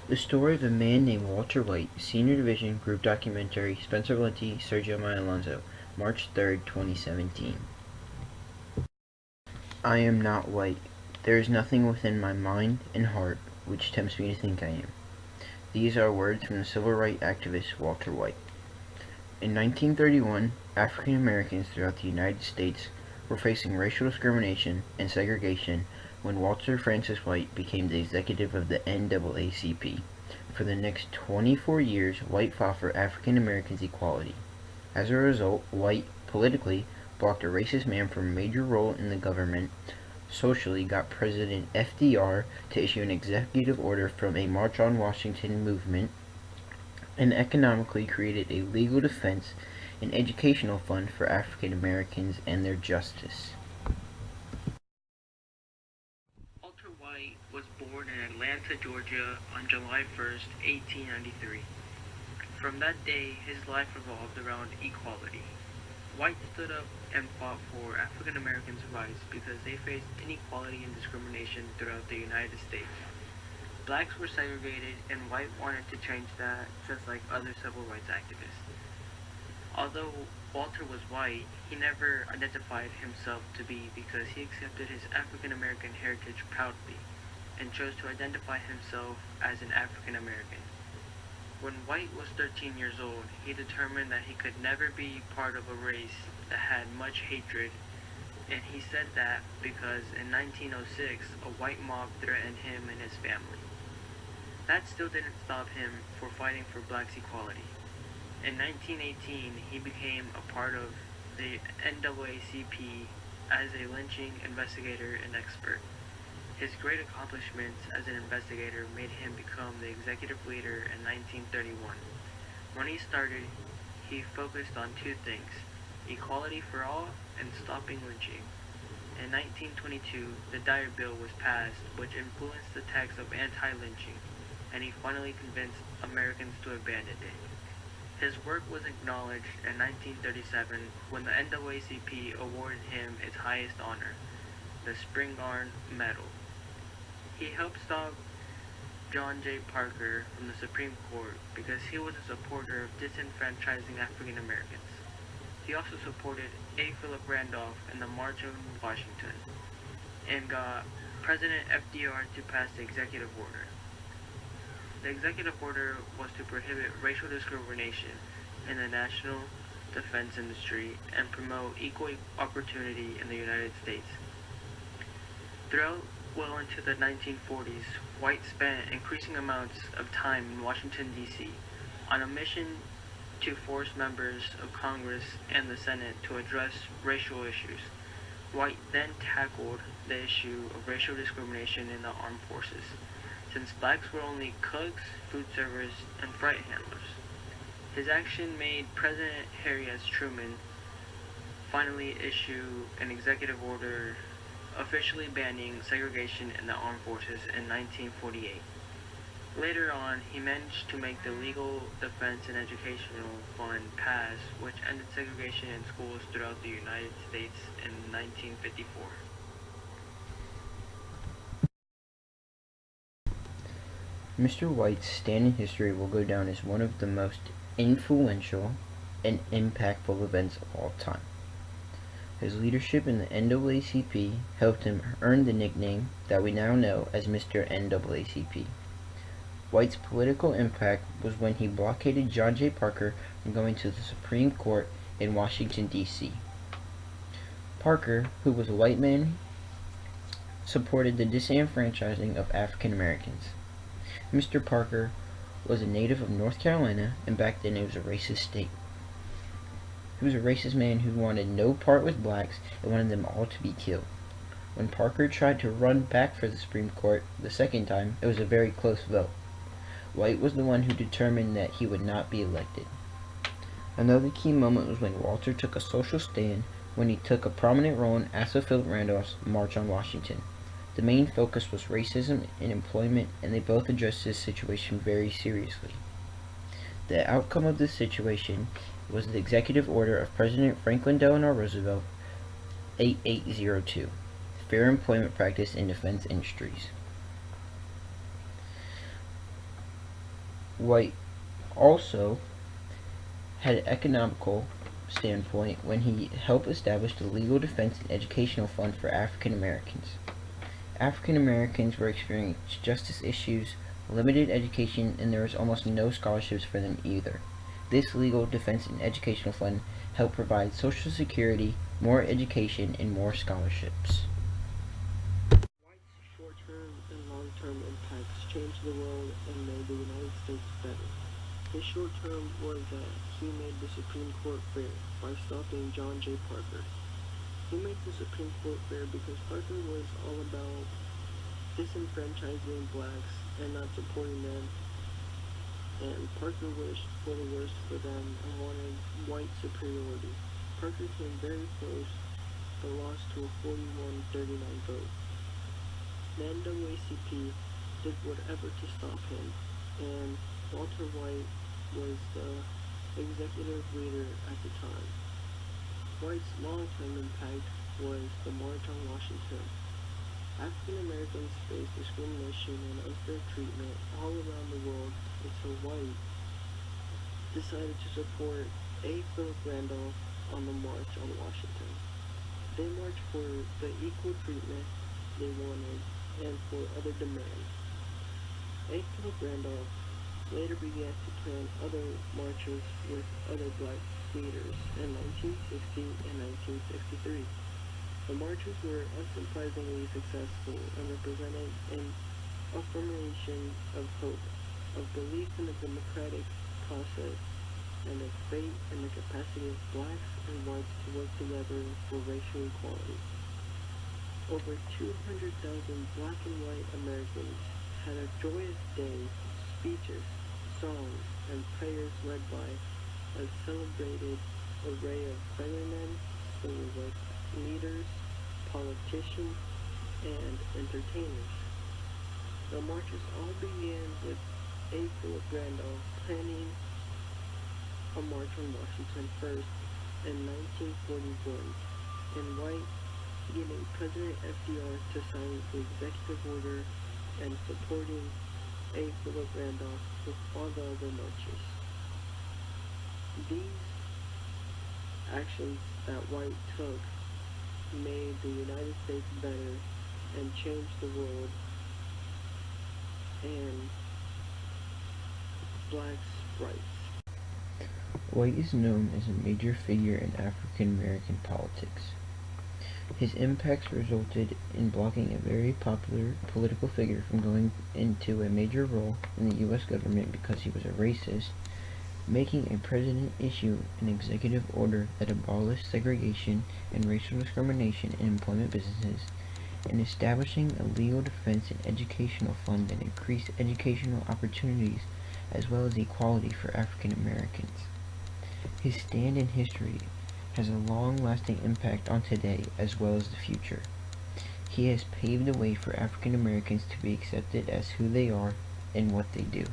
The story of a man named Walter White, Senior Division Group Documentary, Spencer Valenti, Sergio Maya Alonso, March 3rd, 2017. I am not white. There is nothing within my mind and heart which tempts me to think I am. These are words from the civil rights activist Walter White. In 1931, African Americans throughout the United States were facing racial discrimination and segregation when Walter Francis White became the executive of the NAACP. For the next 24 years, White fought for African Americans' equality. As a result, White, politically, blocked a racist man from a major role in the government, socially got President FDR to issue an executive order from a March on Washington movement, and economically created a legal defense and educational fund for African Americans and their justice. Walter White was born in Atlanta, Georgia on July 1st, 1893. From that day, his life revolved around equality. White stood up and fought for African Americans' rights because they faced inequality and discrimination throughout the United States. Blacks were segregated, and White wanted to change that, just like other civil rights activists. Although Walter was white, he never identified himself to be because he accepted his African American heritage proudly and chose to identify himself as an African American. When White was 13 years old, he determined that he could never be part of a race that had much hatred, and he said that because in 1906 a white mob threatened him and his family. That still didn't stop him for fighting for blacks' equality. In 1918, he became a part of the NAACP as a lynching investigator and expert. His great accomplishments as an investigator made him become the executive leader in 1931. When he started, he focused on two things: equality for all and stopping lynching. In 1922, the Dyer Bill was passed, which influenced the text of anti-lynching, and he finally convinced Americans to abandon it. His work was acknowledged in 1937 when the NAACP awarded him its highest honor, the Spingarn Medal. He helped stop John J. Parker from the Supreme Court because he was a supporter of disenfranchising African Americans. He also supported A. Philip Randolph in the March on Washington and got President FDR to pass the executive order. The executive order was to prohibit racial discrimination in the national defense industry and promote equal opportunity in the United States. Throughout well into the 1940s, White spent increasing amounts of time in Washington, D.C. on a mission to force members of Congress and the Senate to address racial issues. White then tackled the issue of racial discrimination in the armed forces, since blacks were only cooks, food servers, and freight handlers. His action made President Harry S. Truman finally issue an executive order officially banning segregation in the armed forces in 1948. Later on, he managed to make the Legal Defense and Educational Fund pass, which ended segregation in schools throughout the United States in 1954. Mr. White's stand in history will go down as one of the most influential and impactful events of all time. His leadership in the NAACP helped him earn the nickname that we now know as Mr. NAACP. White's political impact was when he blockaded John J. Parker from going to the Supreme Court in Washington, D.C. Parker, who was a white man, supported the disenfranchising of African Americans. Mr. Parker was a native of North Carolina, and back then it was a racist state. He was a racist man who wanted no part with blacks and wanted them all to be killed. When Parker tried to run back for the Supreme Court the second time, it was a very close vote. White was the one who determined that he would not be elected. Another key moment was when Walter took a social stand when he took a prominent role in Asa Philip Randolph's March on Washington. The main focus was racism in employment, and they both addressed this situation very seriously. The outcome of this situation was the executive order of President Franklin Delano Roosevelt 8802, Fair Employment Practice in Defense Industries. White also had an economical standpoint when he helped establish the Legal Defense and Educational Fund for African Americans. African Americans were experiencing justice issues, limited education, and there was almost no scholarships for them either. This Legal Defense and Educational Fund helped provide Social Security, more education, and more scholarships. White's short-term and long-term impacts changed the world and made the United States better. His short-term was that he made the Supreme Court fair by stopping John J. Parker. He made the Supreme Court fair because Parker was all about disenfranchising blacks and not supporting them, and Parker wished for the worst for them and wanted white superiority. Parker came very close but lost to a 41-39 vote. The NAACP did whatever to stop him, and Walter White was the executive leader at the time. White's long-term impact was the March on Washington. African Americans faced discrimination and unfair treatment all around the world until White decided to support A. Philip Randolph on the March on Washington. They marched for the equal treatment they wanted and for other demands. A. Philip Randolph later began to plan other marches with other black leaders in 1960 and 1963. The marches were unsurprisingly successful and represented an affirmation of hope, of belief in the democratic process, and of faith in the capacity of blacks and whites to work together for racial equality. Over 200,000 black and white Americans had a joyous day, speeches, songs, and prayers led by a celebrated array of firemen, civil rights leaders, politicians, and entertainers. The marches all began with A. Philip Randolph planning a march on Washington first in 1941, and White getting President FDR to sign the executive order and supporting A. Philip Randolph with all the other marches. These actions that White took made the United States better and changed the world, and blacks' rights. White is known as a major figure in African American politics. His impacts resulted in blocking a very popular political figure from going into a major role in the U.S. government because he was a racist, making a president issue an executive order that abolished segregation and racial discrimination in employment businesses, and establishing a legal defense and educational fund that increased educational opportunities as well as equality for African Americans. His stand in history has a long-lasting impact on today as well as the future. He has paved the way for African Americans to be accepted as who they are and what they do.